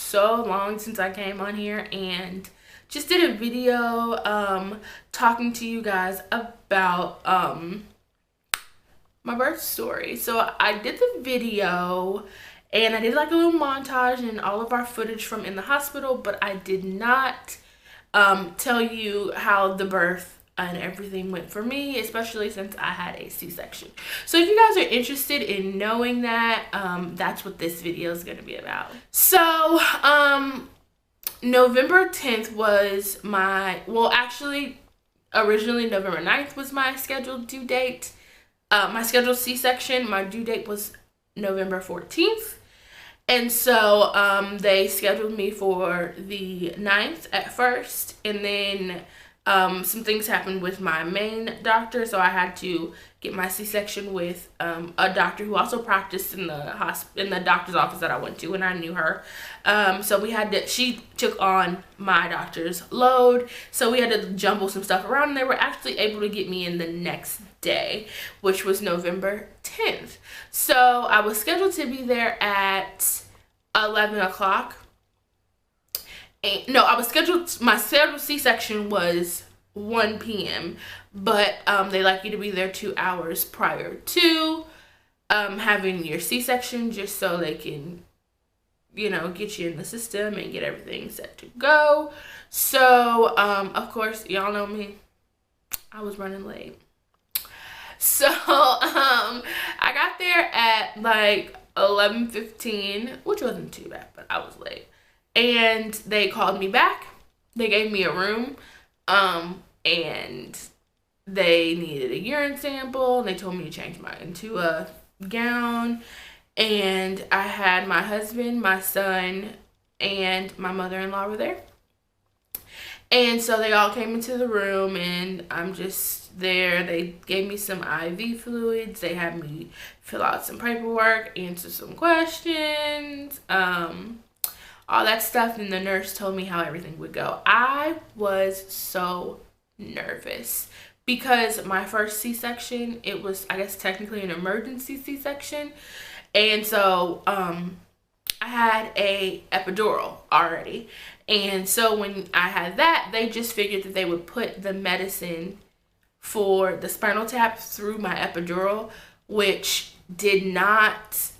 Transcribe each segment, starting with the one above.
so long since I came on here and just did a video talking to you guys about my birth story. So I did the video and I did like a little montage and all of our footage from in the hospital, but I did not tell you how the birth and everything went for me, especially since I had a C-section. So if you guys are interested in knowing that, that's what this video is going to be about. So November 10th was my, well, actually originally November 9th was my scheduled due date. My scheduled C-section, my due date was November 14th. And so they scheduled me for the 9th at first, and then some things happened with my main doctor, so I had to get my C-section with a doctor who also practiced in the doctor's office that I went to, and I knew her. So she took on my doctor's load, so we had to jumble some stuff around, and they were actually able to get me in the next day, which was November 10th. So I was scheduled to be there at 11 o'clock. No, my scheduled C-section was 1 p.m. But they like you to be there 2 hours prior to having your C-section, just so they can, you know, get you in the system and get everything set to go. So, of course, y'all know me. I was running late. So, I got there at like 11:15, which wasn't too bad, but I was late. And they called me back. They gave me a room, and they needed a urine sample. They told me to change into a gown, and I had my husband, my son, and my mother-in-law were there. And so they all came into the room, and I'm just there. They gave me some IV fluids. They had me fill out some paperwork, answer some questions, all that stuff, and the nurse told me how everything would go. I was so nervous because my first C-section, it was, I guess, technically an emergency C-section, and so I had a epidural already, and so when I had that, they just figured that they would put the medicine for the spinal tap through my epidural, which did not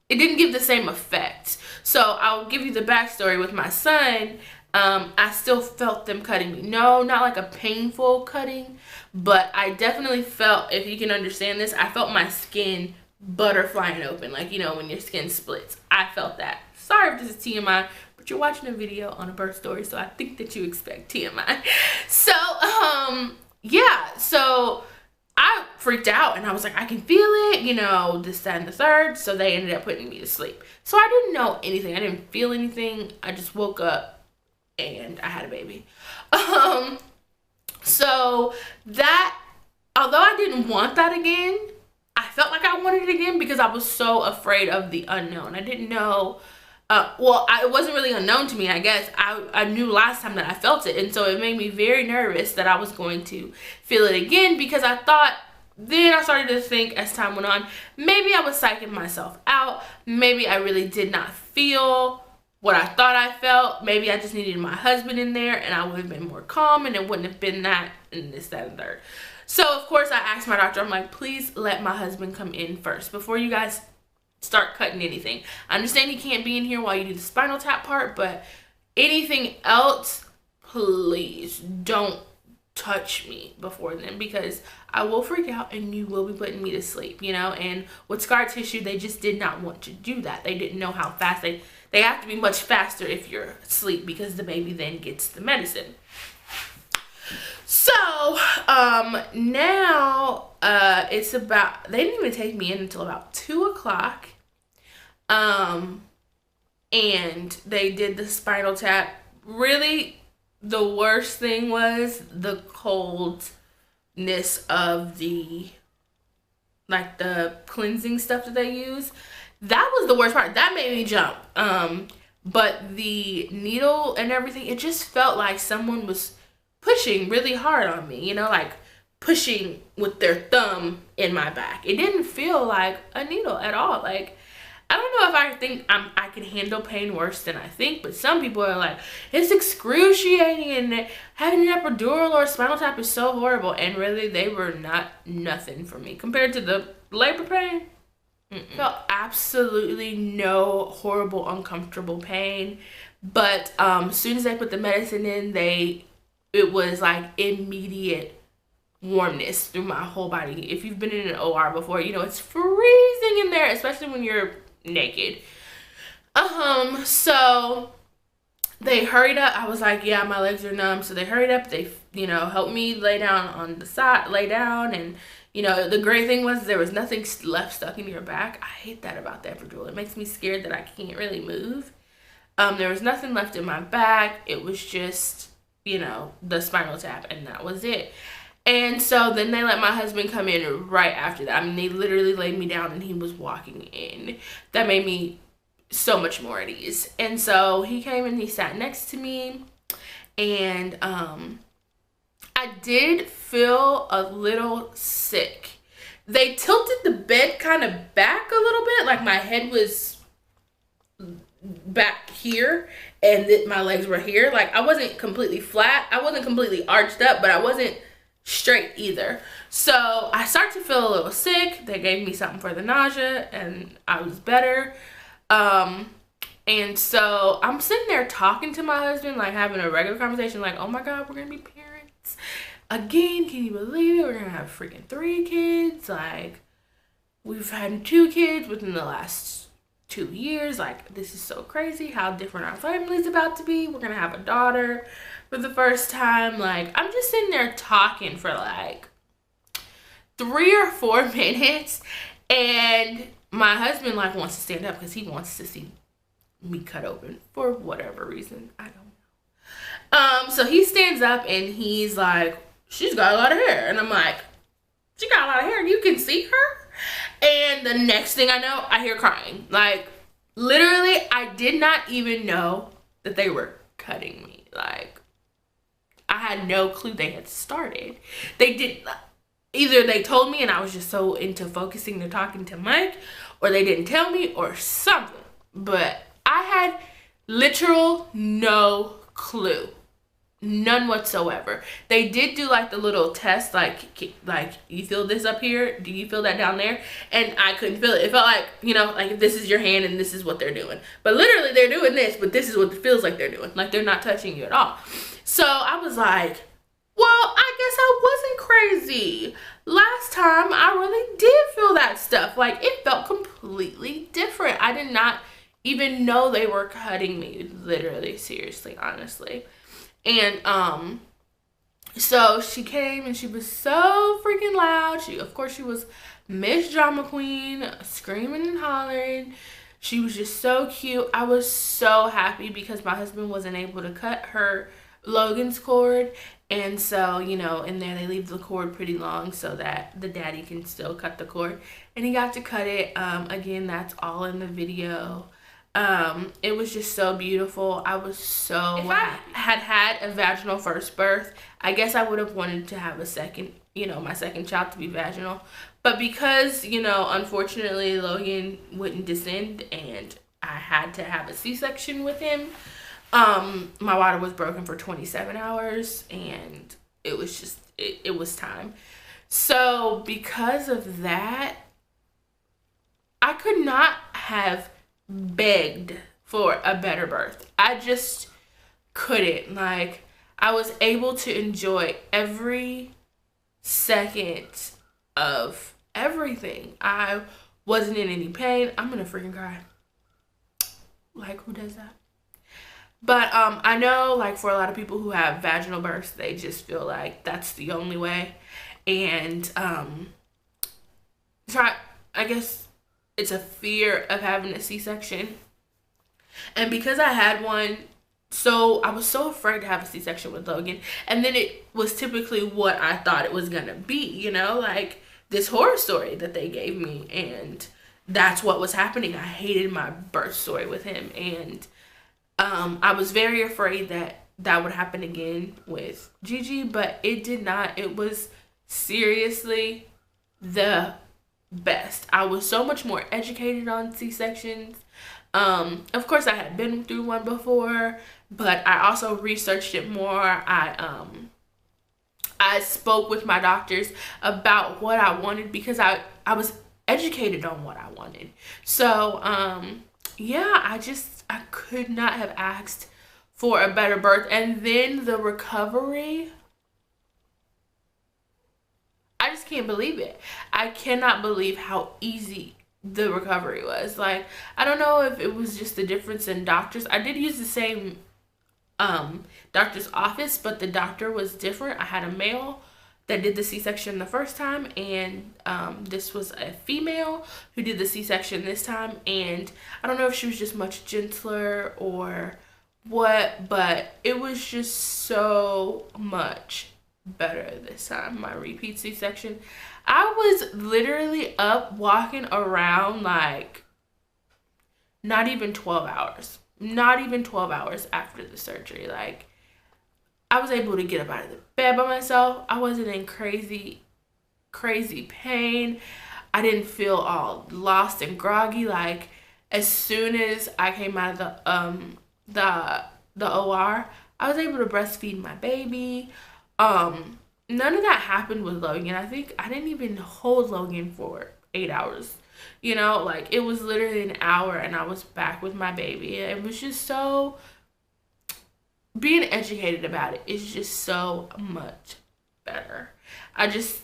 it didn't give the same effect. So I'll give you the backstory with my son. I still felt them cutting me. No, not like a painful cutting, but I definitely felt, if you can understand this, I felt my skin butterflying open, like, you know, when your skin splits. I felt that. Sorry if this is TMI, but you're watching a video on a birth story, so I think that you expect TMI. So, yeah, so I freaked out, and I was like, I can feel it, you know, this, that, and the third. So they ended up putting me to sleep. So I didn't know anything. I didn't feel anything. I just woke up and I had a baby. So that, although I didn't want that again, I felt like I wanted it again because I was so afraid of the unknown. I didn't know, it wasn't really unknown to me, I guess. I knew last time that I felt it, and so it made me very nervous that I was going to feel it again, because I thought, then I started to think as time went on, maybe I was psyching myself out. Maybe I really did not feel what I thought I felt. Maybe I just needed my husband in there, and I would have been more calm, and it wouldn't have been that and this, that, and third. So, of course, I asked my doctor, I'm like, please let my husband come in first before you guys start cutting anything. I understand he can't be in here while you do the spinal tap part, but anything else, please don't touch me before then, because I will freak out and you will be putting me to sleep, you know. And with scar tissue, they just did not want to do that. They didn't know how fast they have to be much faster if you're asleep, because the baby then gets the medicine. So now it's about, they didn't even take me in until about 2 o'clock, and they did the spinal tap. Really, the worst thing was the coldness of the cleansing stuff that they use. That was the worst part. That made me jump. But the needle and everything, it just felt like someone was pushing really hard on me, you know, like pushing with their thumb in my back. It didn't feel like a needle at all. Like, I don't know if I think I can handle pain worse than I think, but some people are like, it's excruciating and having an epidural or spinal tap is so horrible. And really, they were nothing for me compared to the labor pain. Felt absolutely no horrible, uncomfortable pain. But as soon as they put the medicine in, it was like immediate warmness through my whole body. If you've been in an OR before, you know it's freezing in there, especially when you're naked. So they hurried up. I was like, yeah, my legs are numb. So they hurried up. They, helped me lay down on the side, and, the great thing was there was nothing left stuck in your back. I hate that about the epidural. It makes me scared that I can't really move. There was nothing left in my back. It was just, the spinal tap, and that was it. And so then they let my husband come in right after that. I mean, they literally laid me down and he was walking in. That made me so much more at ease. And so he came and he sat next to me, and I did feel a little sick. They tilted the bed kind of back a little bit, like my head was back here and my legs were here. Like I wasn't completely flat. I wasn't completely arched up, but I wasn't straight either. So I started to feel a little sick. They gave me something for the nausea and I was better. And so I'm sitting there talking to my husband, like having a regular conversation, like, oh my God, we're gonna be parents again. Can you believe it? We're gonna have freaking 3 kids. Like, we've had 2 kids within the last 2 years. Like, this is so crazy how different our family's about to be. We're gonna have a daughter for the first time. Like, I'm just sitting there talking for like 3 or 4 minutes, and my husband like wants to stand up because he wants to see me cut open for whatever reason. I don't know. So he stands up and he's like, she's got a lot of hair. And I'm like, she got a lot of hair and you can see her? And the next thing I know, I hear crying. Like, literally, I did not even know that they were cutting me. Like, I had no clue they had started. They did, either they told me and I was just so into focusing to talking to Mike, or they didn't tell me or something. But I had literal no clue. None whatsoever. They did do like the little test, like you feel this up here? Do you feel that down there? And I couldn't feel it. It felt like, like this is your hand and this is what they're doing. But literally they're doing this, but this is what it feels like they're doing. Like they're not touching you at all. So I was like, well, I guess I wasn't crazy. Last time I really did feel that stuff. Like it felt completely different. I did not even know they were cutting me, literally, seriously, honestly. And so she came and she was so freaking loud. Of course she was Miss Drama Queen, screaming and hollering. She was just so cute. I was so happy because my husband wasn't able to cut Logan's cord. And so, in there they leave the cord pretty long so that the daddy can still cut the cord. And he got to cut it. Again, that's all in the video. It was just so beautiful. I was so if happy. I had a vaginal first birth, I guess I would have wanted to have a second, my second child to be vaginal. But because, unfortunately Logan wouldn't descend and I had to have a C-section with him, my water was broken for 27 hours and it was just, it was time. So because of that, I could not have begged for a better birth. I just couldn't. Like, I was able to enjoy every second of everything. I wasn't in any pain. I'm gonna freaking cry. Like, who does that? But I know, like, for a lot of people who have vaginal births, they just feel like that's the only way. And so I guess it's a fear of having a C-section. And because I had one, so I was so afraid to have a C-section with Logan. And then it was typically what I thought it was gonna be, like this horror story that they gave me. And that's what was happening. I hated my birth story with him. And I was very afraid that would happen again with Gigi, but it did not. It was seriously the best. I was so much more educated on C-sections. Of course I had been through one before, but I also researched it more. I spoke with my doctors about what I wanted because I was educated on what I wanted. So, yeah, I could not have asked for a better birth. And then the recovery, I just can't believe it. I cannot believe how easy the recovery was. Like, I don't know if it was just the difference in doctors. I did use the same doctor's office, but the doctor was different. I had a male that did the C-section the first time, and this was a female who did the C-section this time, and I don't know if she was just much gentler or what, but it was just so much better this time. My repeat C-section, I was literally up walking around like not even 12 hours after the surgery. Like, I was able to get up out of the bed by myself. I wasn't in crazy pain. I didn't feel all lost and groggy. Like, as soon as I came out of the OR, I was able to breastfeed my baby. None of that happened with Logan. I think I didn't even hold Logan for 8 hours. You know, like, it was literally an hour and I was back with my baby. It was just so, being educated about it is just so much better. I just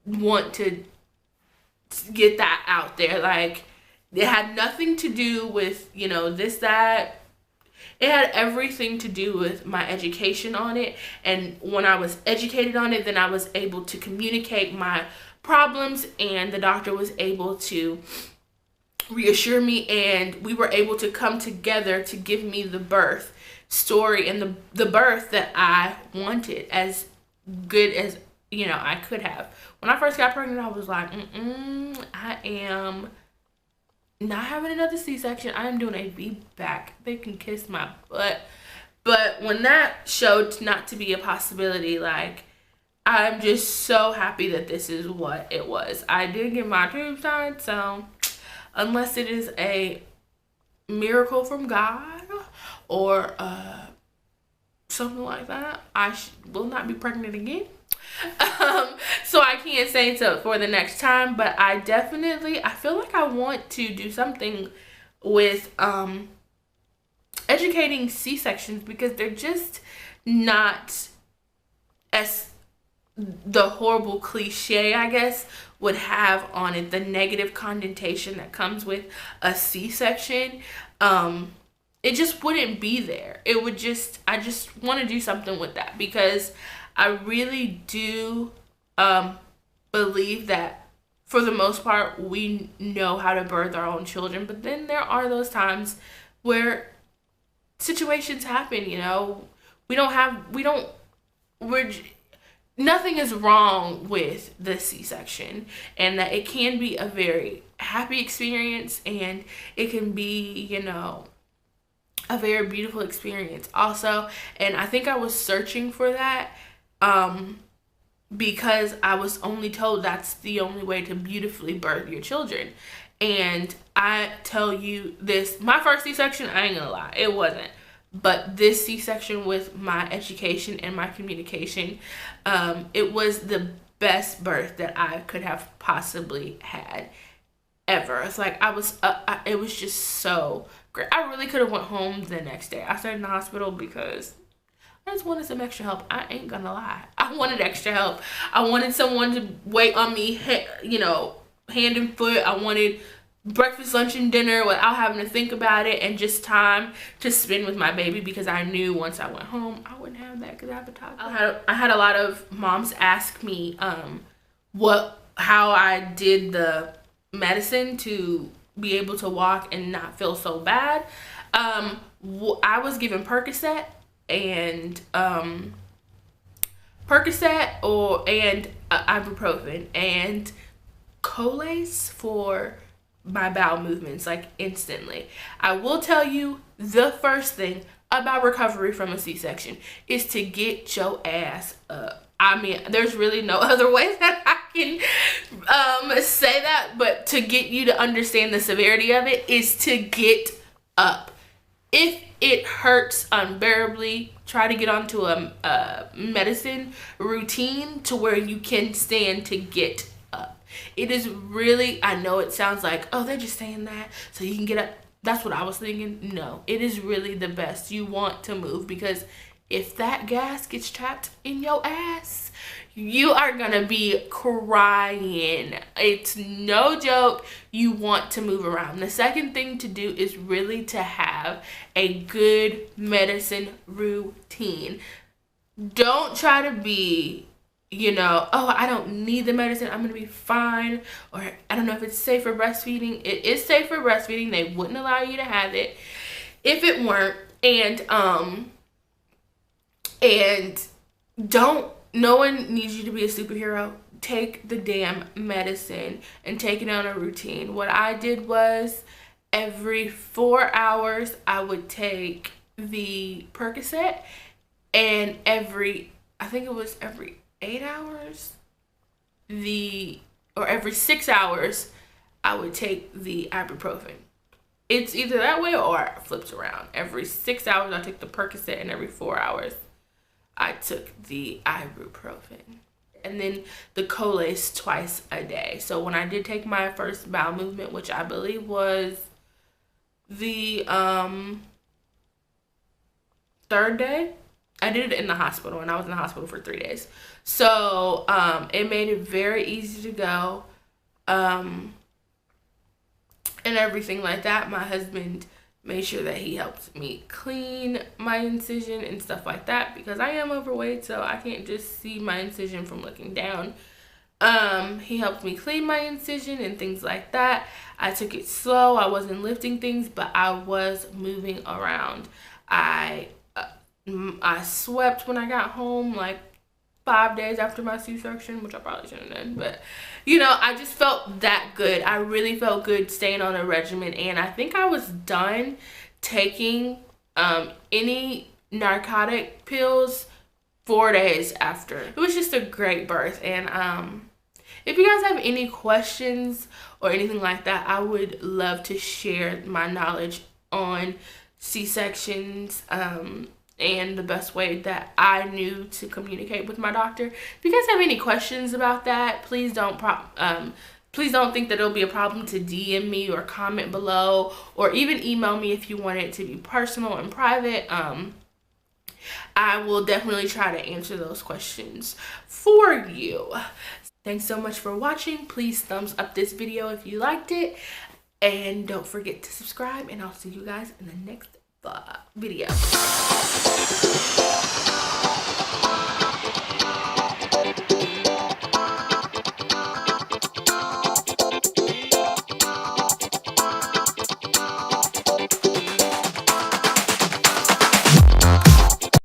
want to get that out there. Like, it had nothing to do with, you know, this, that. It had everything to do with my education on it. And when I was educated on it, then I was able to communicate my problems, and the doctor was able to reassure me, and we were able to come together to give me the birth story and the birth that I wanted, as good as, you know, I could have. When I first got pregnant, I was like, I am not having another C-section. I am doing a VBAC. They can kiss my butt. But when that showed not to be a possibility, like, I'm just so happy that this is what it was. I did get my tubes tied, so unless it is a miracle from God or something like that, I will not be pregnant again. So I can't say so for the next time, but I feel like I want to do something with educating C-sections, because they're just not as the horrible cliche, I guess, would have on it, the negative connotation that comes with a C-section. It just wouldn't be there. It would just, I just want to do something with that, because I really do believe that for the most part we know how to birth our own children, but then there are those times where situations happen, you know. Nothing is wrong with the C-section, and that it can be a very happy experience, and it can be, you know, a very beautiful experience also. And I think I was searching for that because I was only told that's the only way to beautifully birth your children. And I tell you this, my first C-section, I ain't gonna lie, it wasn't. But this C-section, with my education and my communication, it was the best birth that I could have possibly had ever. It's like it was just so great. I really could have went home the next day. I stayed in the hospital because I just wanted some extra help. I ain't gonna lie. I wanted extra help. I wanted someone to wait on me, you know, hand and foot. I wanted breakfast, lunch, and dinner without having to think about it, and just time to spend with my baby, because I knew once I went home I wouldn't have that because I have a toddler. I had a lot of moms ask me how I did the medicine to be able to walk and not feel so bad. I was given Percocet and ibuprofen and Colace for my bowel movements, like instantly. I will tell you, the first thing about recovery from a C-section is to get your ass up. I mean, there's really no other way that I can say that, but to get you to understand the severity of it is to get up. If it hurts unbearably, try to get onto a medicine routine to where you can stand to get up. It is really, I know it sounds like, oh, they're just saying that so you can get up. That's what I was thinking. No, it is really the best. You want to move, because if that gas gets trapped in your ass, you are gonna be crying. It's no joke. You want to move around. The second thing to do is really to have a good medicine routine. Don't try to be, you know, oh, I don't need the medicine, I'm gonna be fine, or I don't know if it's safe for breastfeeding. It is safe for breastfeeding. They wouldn't allow you to have it if it weren't. And don't, no one needs you to be a superhero. Take the damn medicine and take it on a routine. What I did was every 4 hours I would take the Percocet, and I think it was every 8 hours, or every 6 hours, I would take the ibuprofen. It's either that way or it flips around. Every 6 hours I took the Percocet, and every 4 hours I took the ibuprofen. And then the Colace twice a day. So when I did take my first bowel movement, which I believe was the 3rd day, I did it in the hospital, and I was in the hospital for 3 days. So it made it very easy to go, and everything like that. My husband made sure that he helped me clean my incision and stuff like that, because I am overweight, so I can't just see my incision from looking down. He helped me clean my incision and things like that. I took it slow. I wasn't lifting things, but I was moving around. I swept when I got home, like 5 days after my C-section, which I probably shouldn't have done, but you know, I just felt that good. I really felt good staying on a regimen, and I think I was done taking any narcotic pills 4 days after. It was just a great birth. And if you guys have any questions or anything like that, I would love to share my knowledge on C-sections and the best way that I knew to communicate with my doctor. If you guys have any questions about that, please don't think that it'll be a problem to DM me or comment below, or even email me if you want it to be personal and private. I will definitely try to answer those questions for you. Thanks so much for watching. Please thumbs up this video if you liked it, and don't forget to subscribe, and I'll see you guys in the next video.